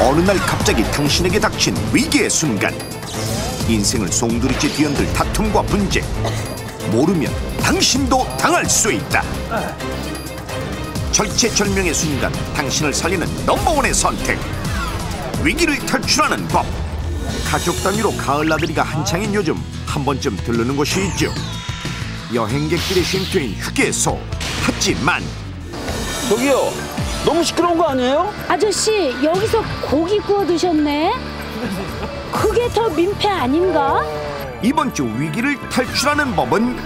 어느 날 갑자기 당신에게 닥친 위기의 순간. 인생을 송두리째 뒤흔들 다툼과 분쟁. 모르면 당신도 당할 수 있다. 절체절명의 순간 당신을 살리는 넘버원의 선택. 위기를 탈출하는 법. 가족 단위로 가을 나들이가 한창인 요즘 한 번쯤 들르는 곳이 있죠. 여행객들의 쉼터인 휴게소. 하지만 저기요, 너무 시끄러운 거 아니에요? 아저씨, 여기서 고기 구워 드셨네? 그게 더 민폐 아닌가? 이번 주 위기를 탈출하는 법은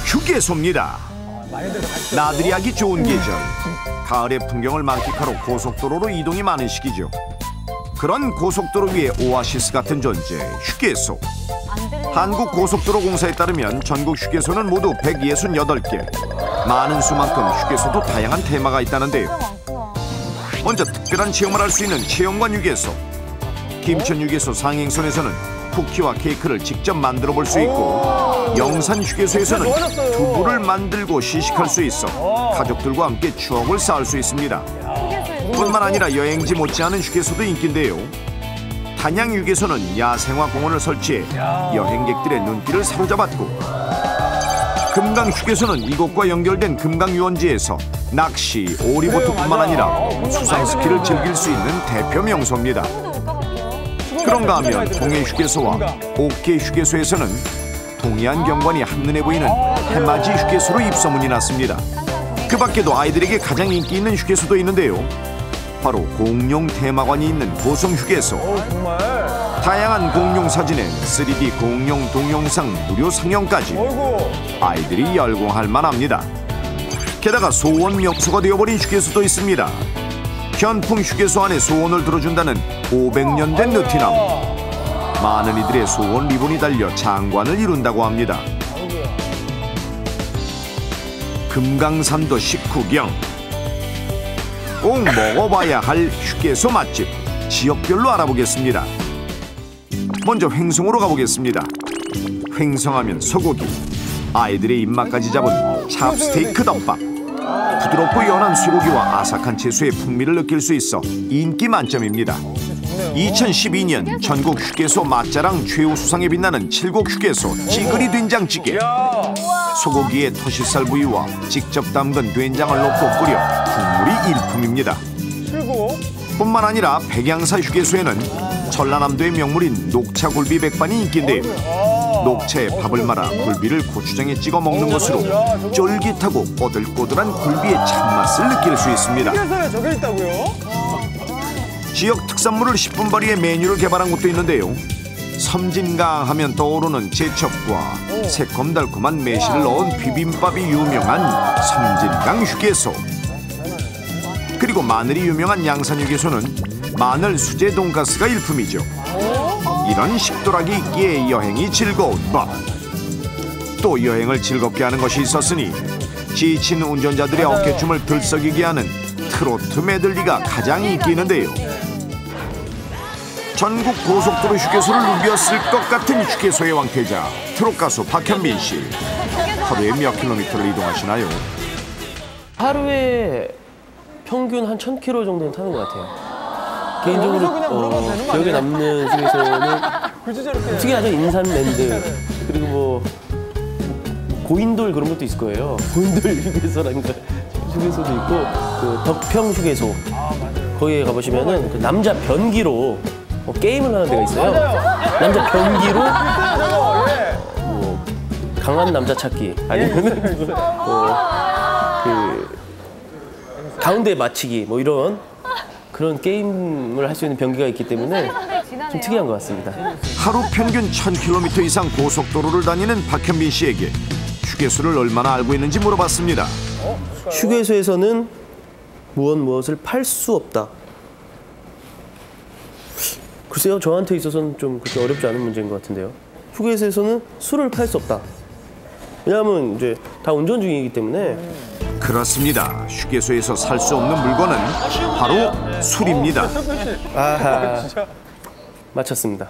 휴게소입니다. 나들이 하기 좋은 계절, 가을의 풍경을 만끽하러 고속도로로 이동이 많은 시기죠. 그런 고속도로 위의 오아시스 같은 존재, 휴게소. 한국고속도로공사에 따르면 전국 휴게소는 모두 168개. 많은 수만큼 휴게소도 다양한 테마가 있다는데요. 먼저 특별한 체험을 할 수 있는 체험관 휴게소. 김천 휴게소 상행선에서는 쿠키와 케이크를 직접 만들어 볼 수 있고, 영산 휴게소에서는 두부를 만들고 시식할 수 있어 가족들과 함께 추억을 쌓을 수 있습니다. 뿐만 아니라 여행지 못지않은 휴게소도 인기인데요. 단양 휴게소는 야생화 공원을 설치해 여행객들의 눈길을 사로잡았고, 금강 휴게소는 이곳과 연결된 금강 유원지에서 낚시, 오리보트뿐만 아니라 수상 스키를 즐길 수 있는 대표 명소입니다. 그런가 하면 동해 휴게소와 옥계 휴게소에서는 동해안 경관이 한눈에 보이는 해맞이 휴게소로 입소문이 났습니다. 그 밖에도 아이들에게 가장 인기 있는 휴게소도 있는데요. 바로 공룡 테마관이 있는 고성 휴게소. 다양한 공룡 사진에 3D 공룡 동영상 무료 상영까지. 아이들이 열공할 만합니다. 게다가 소원 명소가 되어버린 휴게소도 있습니다. 현풍 휴게소 안에 소원을 들어준다는 500년 된 느티나무. 많은 이들의 소원 리본이 달려 장관을 이룬다고 합니다. 금강산도 식후경. 꼭 먹어봐야 할 휴게소 맛집, 지역별로 알아보겠습니다. 먼저 횡성으로 가보겠습니다. 횡성하면 소고기, 아이들의 입맛까지 잡은 찹스테이크 덮밥. 부드럽고 연한 소고기와 아삭한 채소의 풍미를 느낄 수 있어 인기 만점입니다. 2012년 전국 휴게소 맛자랑 최우수상에 빛나는 칠곡 휴게소 찌그리 된장찌개. 소고기의 토시살 부위와 직접 담근 된장을 넣고 끓여 국물이 일품입니다. 뿐만 아니라 백양사 휴게소에는 전라남도의 명물인 녹차굴비 백반이 인기인데요. 녹차에 밥을 말아 굴비를 고추장에 찍어 먹는 것으로 쫄깃하고 꼬들꼬들한 굴비의 참맛을 느낄 수 있습니다. 저게 있다고요? 지역 특산물을 10분 발휘해 메뉴를 개발한 곳도 있는데요. 섬진강 하면 떠오르는 제첩과 새콤달콤한 매실을 넣은 비빔밥이 유명한 섬진강 휴게소. 그리고 마늘이 유명한 양산 휴게소는 마늘 수제 돈가스가 일품이죠. 이런 식도락이 있기에 여행이 즐거운 법. 또 여행을 즐겁게 하는 것이 있었으니 지친 운전자들의 어깨춤을 들썩이게 하는 트로트 메들리가 가장 인기 있는데요. 전국 고속도로 휴게소를 누볐을 것 같은 휴게소의 왕태자, 트롯 가수 박현빈 씨. 하루에 몇 킬로미터를 이동하시나요? 하루에 평균 한 1000km 정도는 타는 것 같아요. 개인적으로 기억에 남는 중에서는 특이하죠. 인산랜드, 그리고 뭐 고인돌 그런 것도 있을 거예요. 고인돌 휴게소라니까 휴게소도 있고, 그 덕평 휴게소 거기에 가보시면은 그 남자 변기로 게임을 하는 데가 있어요. 남자 변기로 뭐 강한 남자 찾기, 아니면은 그 가운데 맞히기, 뭐 이런 그런 게임을 할 수 있는 변기가 있기 때문에 좀 특이한 것 같습니다. 하루 평균 1000km 이상 고속도로를 다니는 박현빈 씨에게 휴게소를 얼마나 알고 있는지 물어봤습니다. 휴게소에서는 무엇을 팔 수 없다. 글쎄요, 저한테 있어서는 좀 그렇게 어렵지 않은 문제인 것 같은데요. 휴게소에서는 술을 팔 수 없다. 왜냐하면 이제 다 운전 중이기 때문에. 그렇습니다. 휴게소에서 살 수 없는 물건은 바로 술입니다. 아하, 맞췄습니다.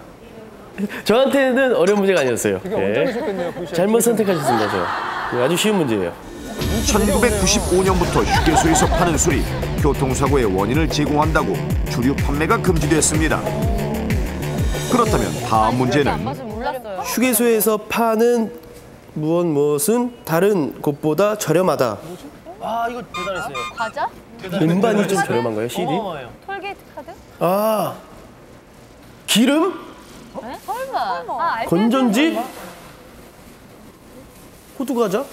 저한테는 어려운 문제가 아니었어요. 네. 잘못 선택하셨습니다. 저. 아주 쉬운 문제예요. 1995년부터 휴게소에서 파는 술이 교통사고의 원인을 제공한다고 주류 판매가 금지됐습니다. 그렇다면 다음 문제는 휴게소에서 파는 무엇은 다른 곳보다 저렴하다. 아, 이거 대단했어요. 과자? 음반이 좀 저렴한가요, CD? 톨게이트 카드? 아, 기름? 네? 설마. 아, 건전지? 호두과자?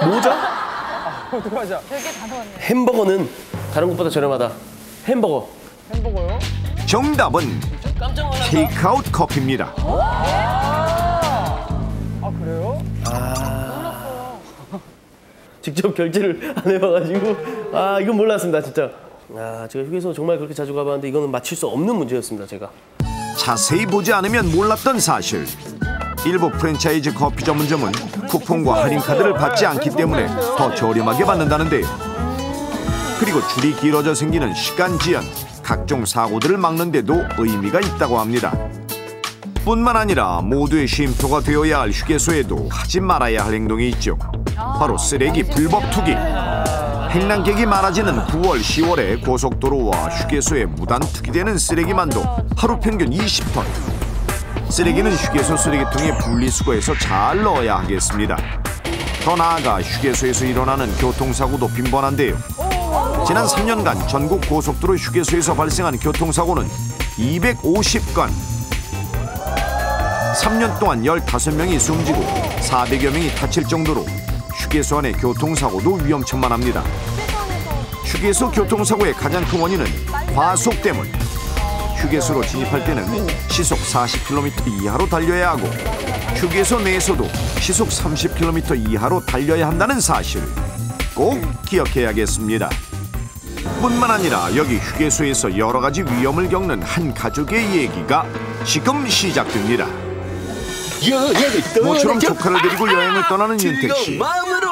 모자? 되게 단호하네. 햄버거는 다른 곳보다 저렴하다. 햄버거. 정답은 테이크아웃 커피입니다. 직접 결제를 안 해봐가지고 아 이건 몰랐습니다 진짜. 아 제가 휴게소 정말 그렇게 자주 가봤는데 이거는 맞힐 수 없는 문제였습니다 제가. 자세히 보지 않으면 몰랐던 사실. 일부 프랜차이즈 커피 전문점은 쿠폰과 할인카드를 받지 않기 때문에 더 저렴하게 받는다는데요. 그리고 줄이 길어져 생기는 시간 지연, 각종 사고들을 막는 데도 의미가 있다고 합니다. 뿐만 아니라 모두의 쉼표가 되어야 할 휴게소에도 하지 말아야 할 행동이 있죠. 바로 쓰레기 불법 투기. 행랑객이 많아지는 9월, 10월에 고속도로와 휴게소에 무단 투기되는 쓰레기만도 하루 평균 20톤. 쓰레기는 휴게소 쓰레기통에 분리수거해서 잘 넣어야 하겠습니다. 더 나아가 휴게소에서 일어나는 교통사고도 빈번한데요. 지난 3년간 전국 고속도로 휴게소에서 발생한 교통사고는 250건. 3년 동안 15명이 숨지고 400여 명이 다칠 정도로 휴게소 안의 교통사고도 위험천만합니다. 휴게소 교통사고의 가장 큰 원인은 과속 때문. 휴게소로 진입할 때는 시속 40km 이하로 달려야 하고 휴게소 내에서도 시속 30km 이하로 달려야 한다는 사실 꼭 기억해야겠습니다. 뿐만 아니라 여기 휴게소에서 여러 가지 위험을 겪는 한 가족의 얘기가 지금 시작됩니다. 모처럼 조카를 데리고 여행을 떠나는 윤택 씨. 마음으로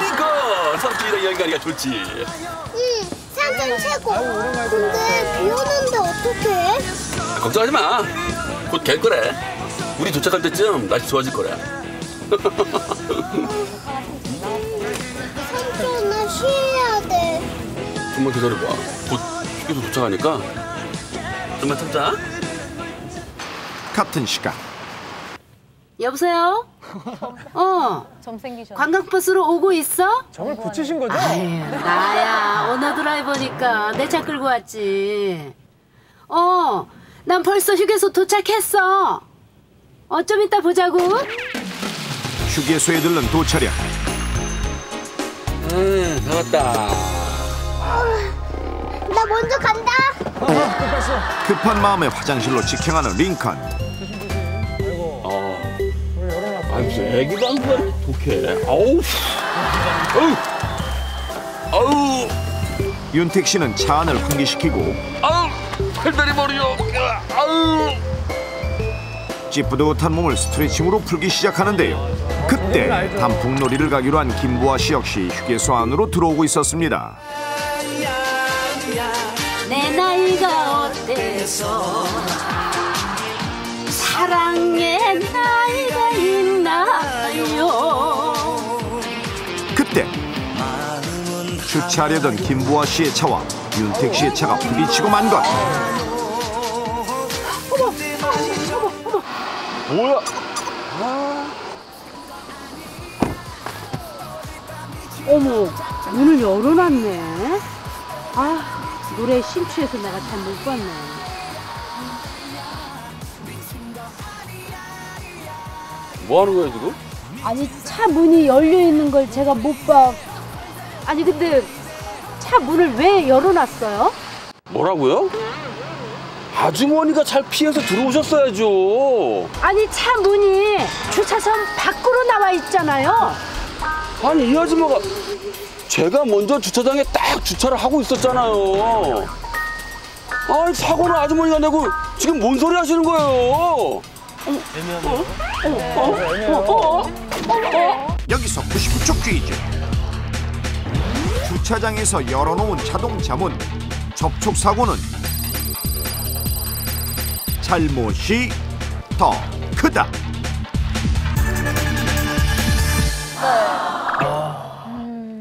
이거 삼촌이랑 여행 가기가 좋지. 삼촌 최고. 근데 비 오는데 어떡해? 걱정하지 마. 곧 갤 거래. 우리 도착할 때쯤 날씨 좋아질 거래. 삼촌 나 쉬어야 돼. 좀만 기다려봐. 곧 휴게소 도착하니까 좀만 참자. 같은 시간 여보세요? 점 생기셨네. 관광버스로 오고 있어? 점을 붙이신 거죠? 아유, 나야. 오너 드라이버니까 내 차 끌고 왔지. 난 벌써 휴게소 도착했어. 좀 이따 보자고. 휴게소에 들른 두 차량. 다 왔다. 나 먼저 간다. 급한 마음에 화장실로 직행하는 링컨. 아이 무슨 애기가 한 번 독해. 아우. 윤택 씨는 차 안을 환기시키고 아우. 팔다리 머리요. 아우. 찌뿌듯한 몸을 스트레칭으로 풀기 시작하는데요. 그때 단풍놀이를 가기로 한 김부아 씨 역시 휴게소 안으로 들어오고 있었습니다. 내 나이가 어때서 사랑의 나이가 있나요? 그때 주차하려던 김부아 씨의 차와 윤택 씨의 차가 부딪히고 만 것. 뭐야? 어머, 문을 열어놨네. 노래 심취해서 내가 잘 못 봤네. 뭐 하는 거야 지금? 아니, 차 문이 열려 있는 걸 제가 못 봐. 아니, 근데 차 문을 왜 열어놨어요? 뭐라고요? 아주머니가 잘 피해서 들어오셨어야죠. 아니, 차 문이 주차선 밖으로 나와 있잖아요. 아니 이 아줌마가 제가 먼저 주차장에 딱 주차를 하고 있었잖아요. 아니 사고는 아주머니가 내고 지금 뭔 소리 하시는 거예요? 여기서 99초 퀴즈. 주차장에서 열어놓은 자동차 문 접촉 사고는 잘못이 더 크다.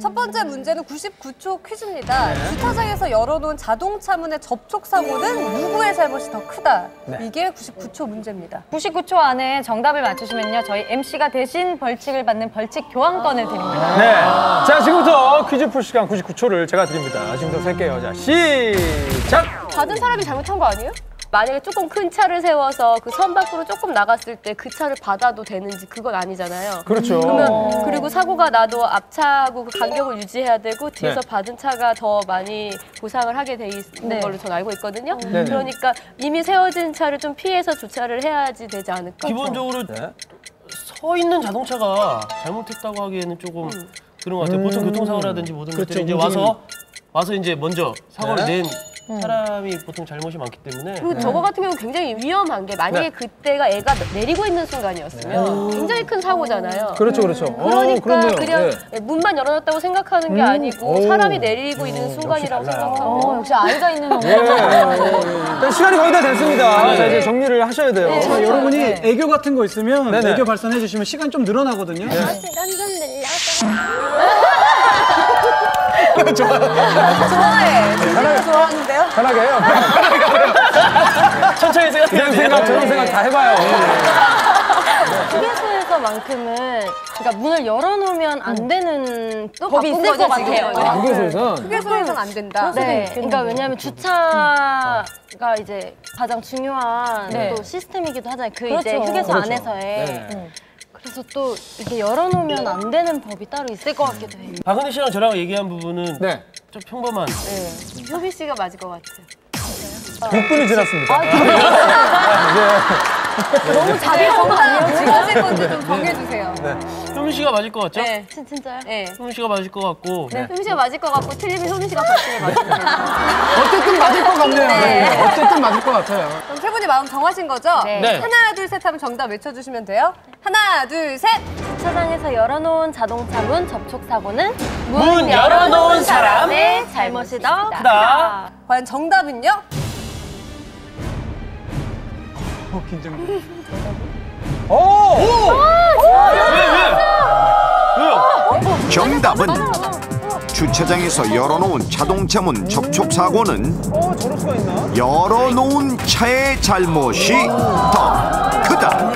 첫 번째 문제는 99초 퀴즈입니다. 주차장에서 열어놓은 자동차 문의 접촉 사고는 누구의 잘못이 더 크다? 이게 99초 문제입니다. 99초 안에 정답을 맞추시면요. 저희 MC가 대신 벌칙을 받는 벌칙 교환권을 드립니다. 네. 자, 지금부터 퀴즈 풀 시간 99초를 제가 드립니다. 지금부터 셀게요. 자, 시작! 받은 사람이 잘못한 거 아니에요? 만약에 조금 큰 차를 세워서 그 선 밖으로 조금 나갔을 때 그 차를 받아도 되는지 그건 아니잖아요. 그렇죠. 그러면 그리고 사고가 나도 앞차하고 그 간격을 유지해야 되고 뒤에서 받은 차가 더 많이 보상을 하게 돼 있는 걸로 저는 알고 있거든요. 그러니까 이미 세워진 차를 좀 피해서 주차를 해야지 되지 않을까. 기본적으로 서 있는 자동차가 잘못했다고 하기에는 조금 그런 것 같아요. 보통 교통사고라든지 모든 것들이 이제 와서 이제 먼저 사고를 낸 사람이 보통 잘못이 많기 때문에. 그리고 저거 같은 경우는 굉장히 위험한 게 만약에 그때가 애가 내리고 있는 순간이었으면 굉장히 큰 사고잖아요. 그렇죠, 그렇죠. 그러니까 그렇네요. 그냥 문만 열어놨다고 생각하는 게 아니고 사람이 내리고 있는 순간이라고 생각하고. 역시 아이가 있는 엄마. 네. 시간이 거의 다 됐습니다. 자, 이제 정리를 하셔야 돼요. 여러분이 애교 같은 거 있으면 애교 발산해 주시면 시간 좀 늘어나거든요. 시간 좀 늘려서. 좋아해. 진짜 좋아하는데요? 편하게 해요. 천천히 생각해요. 이런 생각, 저런 생각 다 해봐요. 휴게소에서만큼은 그러니까 문을 열어놓으면 안 되는 법이 있을 것 같아요. 휴게소에서는 안 된다. 네, 그러니까 왜냐하면 주차가 이제 가장 중요한 또 시스템이기도 하잖아요. 그 이제 휴게소 안에서의. 그래서 또 이게 열어놓으면 안 되는 법이 따로 있을 것 같기도 해요. 박은희 씨랑 저랑 얘기한 부분은 좀 평범한. 효비 씨가 맞을 것 같아요. 6분이 지났습니다. 너무 자기 정답 어디 가실 건지 좀 정해주세요. 효민 씨가 맞을 것 같죠? 네. 진짜요? 네. 효민 씨가 맞을 것 같고. 효민 씨가 맞을 것 같고 틀리면 효민 씨가 벌칙을 맞을 것 같아요. 어쨌든 맞을 것 같네요. 어쨌든 맞을 것 같아요. 그럼 세 분이 마음 정하신 거죠? 네. 하나, 둘, 셋 하면 정답 외쳐주시면 돼요. 하나, 둘, 셋! 주차장에서 열어놓은 자동차 문 접촉 사고는 문 열어놓은 사람의 잘못이 더 크다. 과연 정답은요? 긴장돼. 왜요? 정답은 주차장에서 열어놓은 자동차 문 접촉 사고는 저럴 수가 있나? 열어놓은 차의 잘못이 더 크다.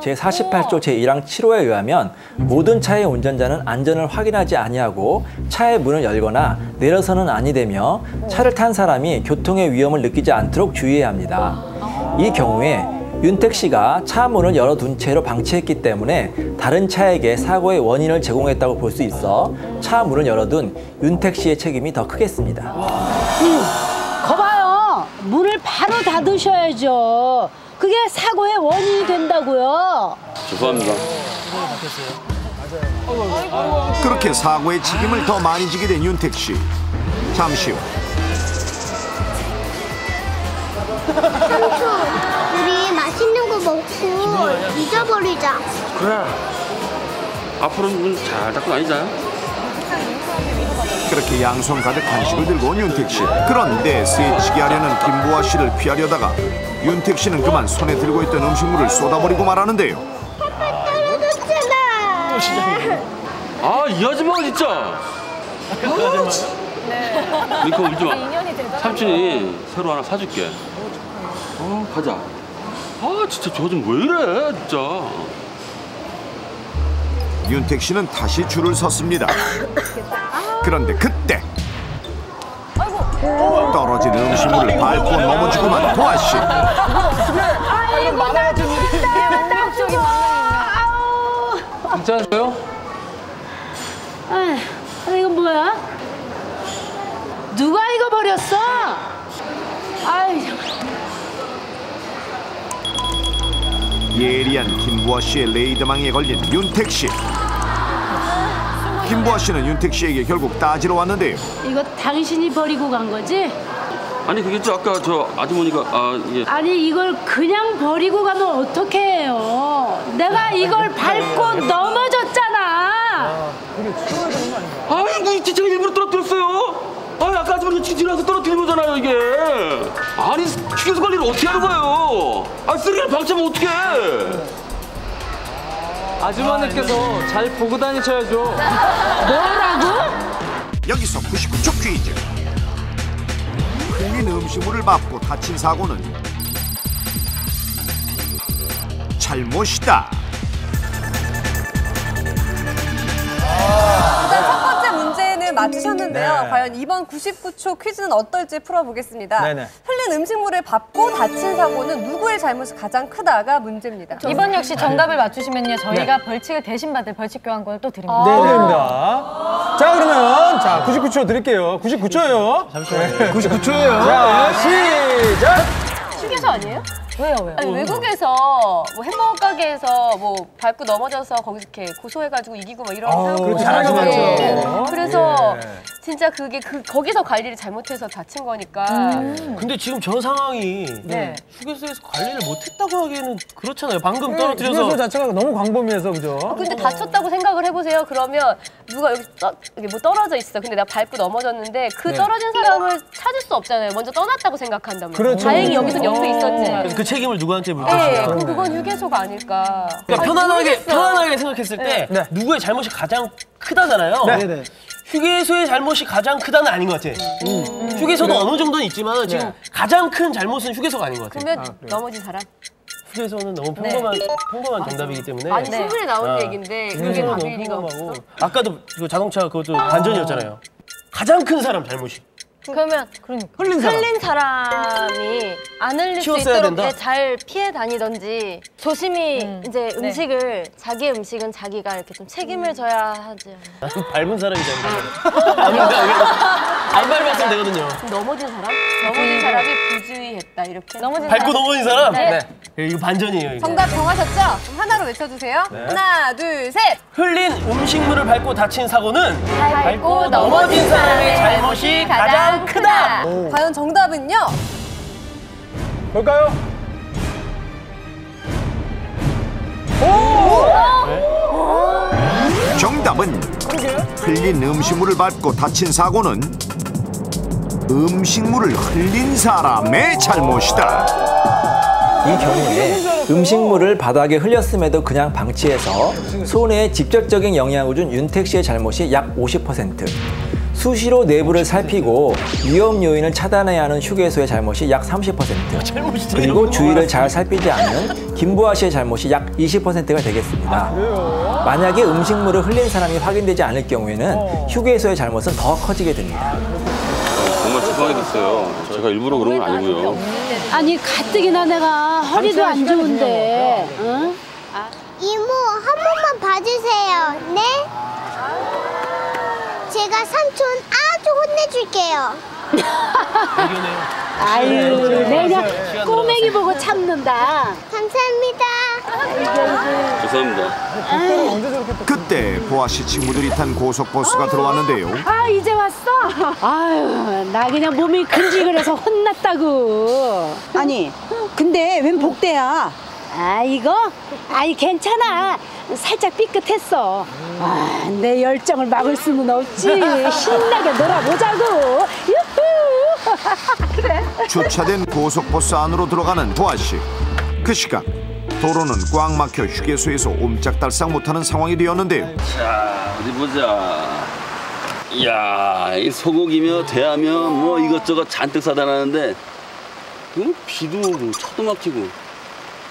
제48조 제1항 7호에 의하면 모든 차의 운전자는 안전을 확인하지 아니하고 차의 문을 열거나 내려서는 아니 되며 차를 탄 사람이 교통의 위험을 느끼지 않도록 주의해야 합니다. 이 경우에 윤택 씨가 차 문을 열어둔 채로 방치했기 때문에 다른 차에게 사고의 원인을 제공했다고 볼 수 있어 차 문을 열어둔 윤택 씨의 책임이 더 크겠습니다. 거봐요. 문을 바로 닫으셔야죠. 그게 사고의 원인이 된다고요. 죄송합니다. 그렇게 사고의 책임을 더 많이 지게 된 윤택 씨. 잠시 후 삼촌, 우리 맛있는 거 먹고 잊어버리자. 그래. 앞으로는 문 잘 닫고 다니자. 그렇게 양손 가득 간식을 들고 온 윤택 씨. 그런데 새치기 하려는 김보아 씨를 피하려다가 윤택 씨는 그만 손에 들고 있던 음식물을 쏟아버리고 말하는데요. 떨어졌잖아. 아, 이 아줌마가 진짜. 니꺼 울지 마. 삼촌이 새로 하나 사줄게. 가자. 아, 진짜 저 좀 왜 이래, 진짜. 윤택 씨는 다시 줄을 섰습니다. 그런데 그때 떨어진 음식물을 밟고 넘어지고만 보아 씨. 괜찮으세요? 이건 뭐야? 누가 이거 버렸어? 아이, 예리한 김보아 씨의 레이드망에 걸린 윤택 씨. 김보아 씨는 윤택 씨에게 결국 따지러 왔는데요. 이거 당신이 버리고 간 거지? 아니, 그게 아까 저 아주머니가, 아니 이걸 그냥 버리고 가면 어떡해요? 내가 이걸 밟고 넘어졌잖아. 아이고, 진짜 일부러 떨어뜨렸어요. 아니, 아까 아주머니가 지나서 떨어뜨린 거잖아요, 이게. 아니, 휴게소 관리를 어떻게 하는 거예요? 아, 쓰레기를 방치하면 어떡해? 아주머니께서 잘 보고 다니셔야죠. 뭐라고? 여기서 99초 퀴즈. 흘린 음식물을 밟고 다친 사고는 잘못이다. 일단 첫 번째 문제는 맞추셨는데요. 네. 과연 이번 99초 퀴즈는 어떨지 풀어보겠습니다. 네네. 흘린 음식물을 밟고 다친 사고는 누구의 잘못이 가장 크다가 문제입니다. 이번 역시 정답을 맞추시면요. 저희가 벌칙을 대신 받을 벌칙 교환권을 또 드립니다. 또 드립니다. 자, 그러면 99초 드릴게요. 99초예요. 잠시만요. 99초예요. 자, 시작. 휴게소 아니에요? 왜요? 아니, 외국에서 뭐 햄버거 가게에서 뭐 밟고 넘어져서 거기서 이렇게 고소해가지고 이기고 막 이런 상황이 그렇죠. 잘하시죠. 있잖아요. 그래서 예. 진짜 그게 거기서 관리를 잘못해서 다친 거니까. 근데 지금 저 상황이 네. 휴게소에서 관리를 못했다고 하기에는 그렇잖아요. 방금 휴게소 떨어뜨려서. 자체가 너무 광범위해서 그죠? 근데 다쳤다고 생각을 해보세요. 그러면 누가 여기 이게 뭐 떨어져 있어. 근데 내가 밟고 넘어졌는데 그 네. 떨어진 사람을 찾을 수 없잖아요. 먼저 떠났다고 생각한다면. 그렇죠. 다행히 여기서 옆에 있었지. 그래서 그 책임을 누구한테 물 네, 것이냐. 그럼 그건 휴게소가 아닐까. 그러니까 모르겠어요. 편안하게 생각했을 때 네. 누구의 잘못이 가장 크다잖아요. 네. 휴게소의 잘못이 가장 크다는 아닌 것 같아. 휴게소도 어느 정도는 있지만 지금 가장 큰 잘못은 휴게소가 아닌 것 같아. 그러면 넘어진 사람? 휴게소는 너무 평범한 정답이기 때문에. 아니 신문에 나온 얘기인데 그게 휴게소는 너무 답일 리가 없어. 평범하고. 아까도 그 자동차 그것도 반전이었잖아요. 가장 큰 사람 잘못이. 그러면 흘린 사람. 사람이 안 흘릴 수 치웠어야 있도록 된다? 잘 피해 다니던지 조심히 이제 음식을 자기의 음식은 자기가 이렇게 좀 책임을 져야 하지 않나. 밟은 사람이 되는데. 안 밟았으면 되거든요. 넘어진 사람? 넘어진 사람이 부주의했다 이렇게. 밟고 넘어진 사람? 네. 이거 반전이에요. 이거. 정답 정하셨죠? 그럼 하나로 외쳐주세요. 하나, 둘, 셋. 흘린 음식물을 밟고 다친 사고는 밟고 넘어진 사람의 잘못이 가장 크다. 과연 정답은요? 볼까요? 정답은 흘린 음식물을 밟고 다친 사고는 음식물을 흘린 사람의 잘못이다. 이 경우에 음식물을 바닥에 흘렸음에도 그냥 방치해서 손해에 직접적인 영향을 준 윤택 씨의 잘못이 약 50%, 수시로 내부를 살피고 위험 요인을 차단해야 하는 휴게소의 잘못이 약 30%, 그리고 주위를 잘 살피지 않는 김보아 씨의 잘못이 약 20%가 되겠습니다. 만약에 음식물을 흘린 사람이 확인되지 않을 경우에는 휴게소의 잘못은 더 커지게 됩니다. 정말 죄송하게 됐어요. 제가 일부러 그런 건 아니고요. 아니 가뜩이나 내가 허리도 안 좋은데. 응? 이모, 한 번만 봐주세요. 네? 제가 삼촌 아주 혼내줄게요. 아유, 내가 꼬맹이 보고 참는다. 감사합니다. 죄송합니다. 그때 보아 씨 친구들이 탄 고속버스가 들어왔는데요. 아, 이제 왔어? 아유, 나 그냥 몸이 근질거려서 혼났다고. 아니, 근데 웬 복대야? 아, 이거? 아이, 괜찮아. 살짝 삐끗했어. 아, 내 열정을 막을 수는 없지. 신나게 놀아보자고. 유후! 그래. 주차된 고속버스 안으로 들어가는 보아 씨. 그 시각 도로는 꽉 막혀 휴게소에서 옴짝달싹 못하는 상황이 되었는데요. 자, 어디 보자. 이야, 이 소고기며 대하며 뭐 이것저것 잔뜩 사다 놨는데 비도 오고 차도 막히고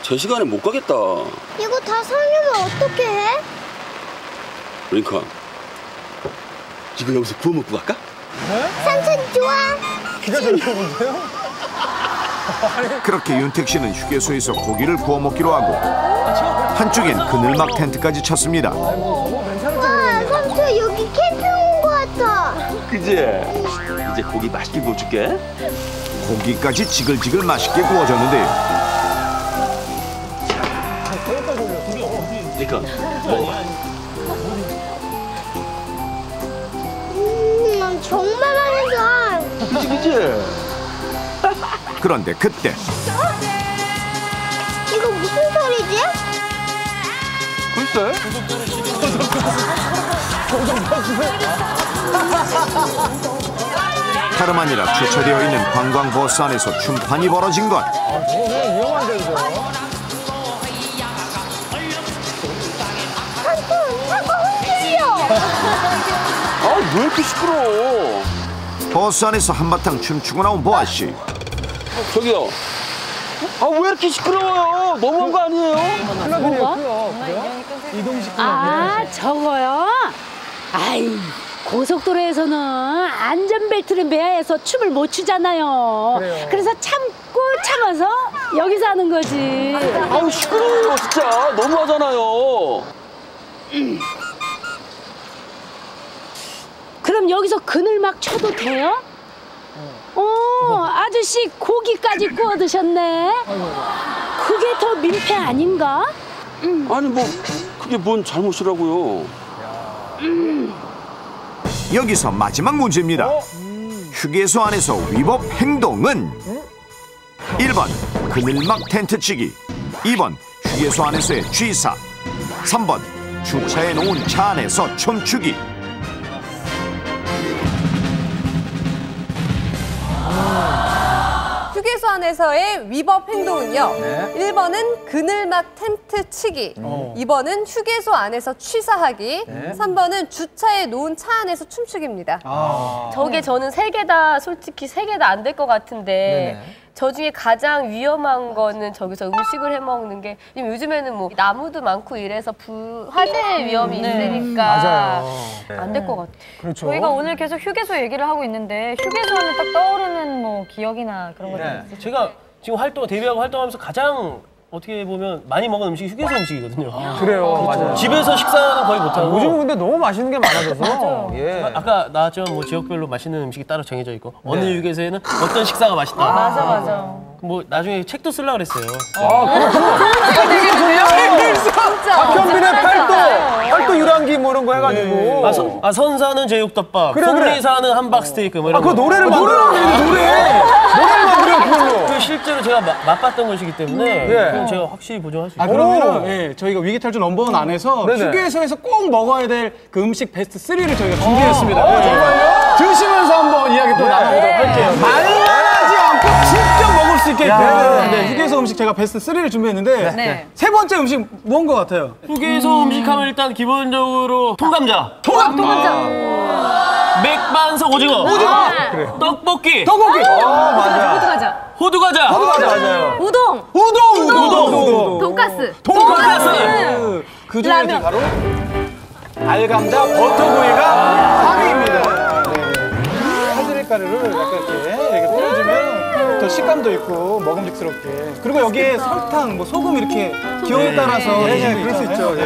제 시간에 못 가겠다. 이거 다 사려면 어떻게 해? 링컨, 이거 여기서 구워 먹고 갈까? 삼촌 좋아. 기가 잡히는데요? 그렇게 윤택 씨는 휴게소에서 고기를 구워 먹기로 하고 한쪽엔 그늘막 텐트까지 쳤습니다. 와, 삼촌 여기 캠핑 온 거 같아. 그지? 이제 고기 맛있게 구워줄게. 고기까지 지글지글 맛있게 구워졌는데요. 링컨, 먹어. 정말 맛있어. 그지? 그런데 그때 이거 무슨 소리지? 글쎄. 다름 아니라 주차되어 있는 관광버스 안에서 춤판이 벌어진 것. 위험한데 이거. 아, 왜 이렇게 시끄러워? 버스 안에서 한바탕 춤추고 나온 보아 씨. 저기요. 아, 왜 이렇게 시끄러워요? 너무한 거 아니에요? 뭐가? 이동식 아, 저거요? 아이, 고속도로에서는 안전벨트를 매야 해서 춤을 못 추잖아요. 그래요. 그래서 참아서 여기서 하는 거지. 아우, 시끄러워요, 진짜. 너무하잖아요. 그럼 여기서 그늘 막 쳐도 돼요? 아저씨 고기까지 구워 드셨네. 그게 더 민폐 아닌가? 아니, 뭐, 그게 뭔 잘못이라고요? 여기서 마지막 문제입니다. 휴게소 안에서 위법 행동은 1번 그늘막 텐트 치기, 2번 휴게소 안에서의 취사, 3번 주차해 놓은 차 안에서 춤추기. 휴게소 안에서의 위법 행동은요. 1번은 그늘막 텐트 치기, 2번은 휴게소 안에서 취사하기, 3번은 주차해 놓은 차 안에서 춤추기입니다. 저게 저는 세 개 다 솔직히 세 개 다 안 될 것 같은데 저 중에 가장 위험한 거는 저기서 음식을 해 먹는 게 요즘에는 뭐 나무도 많고 이래서 화재 위험이 있으니까 맞아요. 안 될 것 같아요. 그렇죠. 저희가 오늘 계속 휴게소 얘기를 하고 있는데 휴게소 하면 딱 떠오르는 뭐 기억이나 그런 것들 있으세요? 제가 지금 데뷔하고 활동하면서 가장 어떻게 보면 많이 먹은 음식이 휴게소 음식이거든요. 그래요, 맞아요. 집에서 식사는 거의 못하고. 요즘은 근데 너무 맛있는 게 많아져서. 예. 아까 나왔지만 뭐 지역별로 맛있는 음식이 따로 정해져 있고 어느 휴게소에는 어떤 식사가 맛있다. 맞아. 뭐 나중에 책도 쓰려고 그랬어요. 되게 좋네요. 박현빈의 팔도 유랑기 뭐 이런 거 해가지고. 선사는 제육덮밥, 그래. 속리사는 함박 스테이크 뭐 이런 그거 거. 노래를 만들었는데 노래를 만들어 그걸로. 그 실제로 제가 맛봤던 것이기 때문에 그건 제가 확실히 보정할 수 있어요. 그러면은 저희가 위기탈출 넘버원 안에서 휴게소에서 꼭 먹어야 될 그 음식 베스트 3를 저희가 준비했습니다. 정말요? 드시면서 한번 이야기 또 나눠보도록 할게요. 말하지 않고 직접 먹을 수 있게 휴게소 음식 제가 베스트 3를 준비했는데 세 번째 음식 뭔 것 같아요? 휴게소 음식하면 일단 기본적으로 통감자. 맥반석 오징어. 떡볶이. 맞아. 호두과자. 맞아요. 우동. 돈가스. 그 중에 바로 알감자 버터구이가 3위입니다. 파스리가루를 약간 이렇게 뿌려주면 더 식감도 있고 먹음직스럽게. 그리고 여기에 설탕, 뭐 소금 이렇게 기호에 따라서 그럴 수 있죠.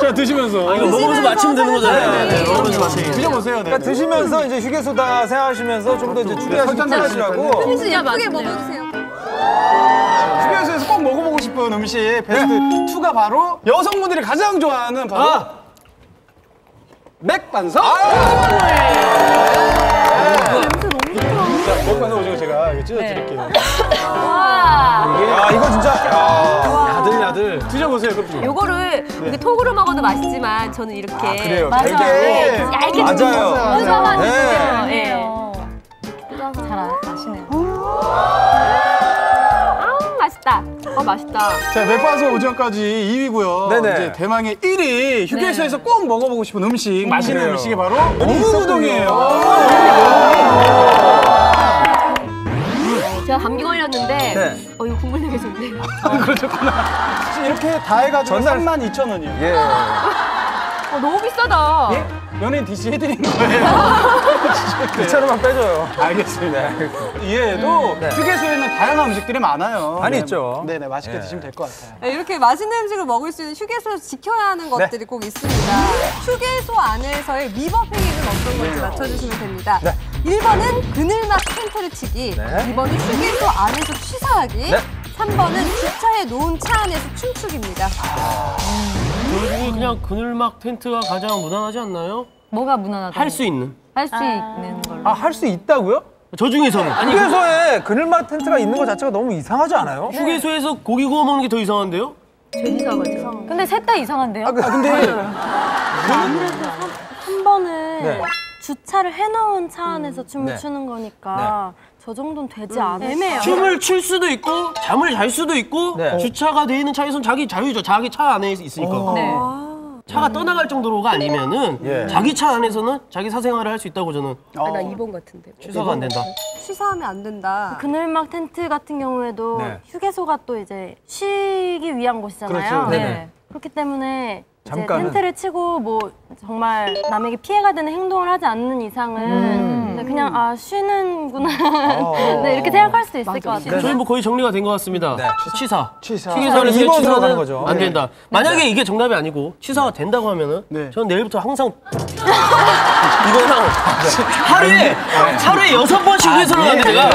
자, 드시면서. 이거 먹으면서 맞추면 되는 거잖아요. 먹으면서 맞추면. 드셔보세요. 그러니까 드시면서 이제 휴게소다 생각하시면서 좀 더 이제 추리하시라고. 혹시 예쁘게 먹어주세요. 휴게소에서 꼭 먹어보고 싶은 음식 베스트 2가 바로 여성분들이 가장 좋아하는 바로 맥반석. 맥반석 오징어 제가 이거 찢어드릴게요. 이거 진짜 야들야들. 드셔보세요. 그럼. 요거를 이렇게 톡으로 먹어도 맛있지만 저는 이렇게 그래요. 얇게 맞아요. 뜯어가지고 잘 아시네요. 맛있다. 맛있다. 자, 맥반석 오징어까지 2위고요. 네네. 이제 대망의 1위 휴게소에서 꼭 먹어보고 싶은 음식, 맛있는 음식이 바로 어묵우동이에요. 제가 감기 걸렸는데 이거 국물 되게 좋네. 그렇구나. 이렇게 다 해가지고 32,000원이요. 너무 비싸다. 연예인 DC 해드린 거예요. 2,000원만 빼줘요. 알겠습니다. 이외에도 휴게소에는 다양한 음식들이 많아요. 많이 있죠. 네네, 맛있게 드시면 될 것 같아요. 이렇게 맛있는 음식을 먹을 수 있는 휴게소에서 지켜야 하는 것들이 꼭 있습니다. 휴게소 안에서의 위법 행위는 어떤 건지 맞춰주시면 됩니다. 1번은 그늘막 텐트를 치기, 2번은 휴게소 안에서 취사하기, 3번은 주차해 놓은 차 안에서 춤추기입니다. 결국에 그냥 그늘막 텐트가 가장 무난하지 않나요? 뭐가 무난하다? 할 수 있는. 할 수 있는 걸로. 할 수 있다고요? 저 중에서는. 휴게소에 그늘막 텐트가 있는 것 자체가 너무 이상하지 않아요? 휴게소에서 고기 구워 먹는 게 더 이상한데요? 제일 이상하죠. 근데 셋 다 이상한데요? 근데 아무래도 한 번은 주차를 해놓은 차 안에서 춤을 추는 거니까 저 정도는 되지 않을까. 애매해요. 춤을 출 수도 있고 잠을 잘 수도 있고 주차가 돼 있는 차에서는 자기 자유죠. 자기 차 안에 있으니까. 차가 떠나갈 정도로가 아니면은 자기 차 안에서는 자기 사생활을 할 수 있다고 저는. 나 2번 같은데. 취사가 안 된다. 취사하면 안 된다. 그늘막 텐트 같은 경우에도 휴게소가 또 이제 쉬기 위한 곳이잖아요. 그렇죠. 네. 그렇기 때문에 이제 잠깐은. 텐트를 치고 뭐 정말 남에게 피해가 되는 행동을 하지 않는 이상은 네, 그냥 쉬는구나 네, 이렇게 생각할 수도 있을 것 같아요. 저희 뭐 거의 정리가 된 것 같습니다. 취사. 취사. 휴게소 안에서 2번으로 취사는 가는 거죠. 안 된다. 만약에 이게 정답이 아니고 취사가 된다고 하면은 저는 내일부터 항상 이거랑 하루에 6번씩 휴게소를 가는데 제가.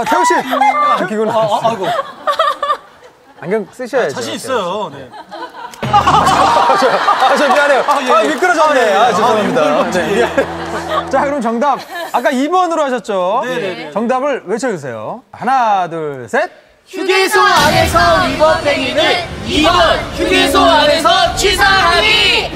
태우 씨. 안기구나. 아이고. 안경 쓰셔야죠. 자신 있어요. 네. 저 미안해요. 미끄러졌네. 죄송합니다. 자, 그럼 정답. 아까 2번으로 하셨죠? 네. 정답을 외쳐주세요. 하나, 둘, 셋. 휴게소 안에서 위법 행위는 2번 휴게소 안에서 취사하기.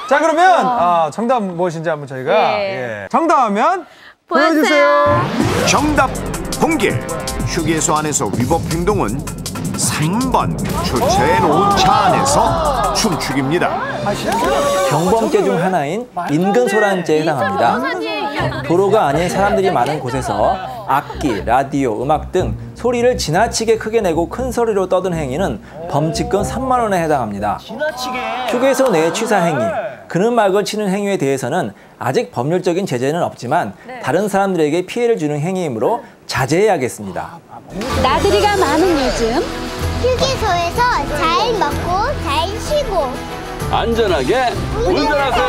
자, 그러면 정답 무엇인지 한번 저희가 정답하면 보여주세요. 정답 공개. 휴게소 안에서 위법 행동은 3번 주차해놓은 차 안에서 춤추기입니다. 경범죄 중 하나인 인근소란죄에 해당합니다. 도로가 아닌 사람들이 많은 곳에서 악기, 라디오, 음악 등 소리를 지나치게 크게 내고 큰 소리로 떠든 행위는 범칙금 3만 원에 해당합니다. 휴게소 내 취사 행위, 그늘막을 치는 행위에 대해서는 아직 법률적인 제재는 없지만 다른 사람들에게 피해를 주는 행위이므로 자제해야겠습니다. 나들이가 많은 요즘 휴게소에서 잘 먹고 잘 쉬고 안전하게 운전하세요.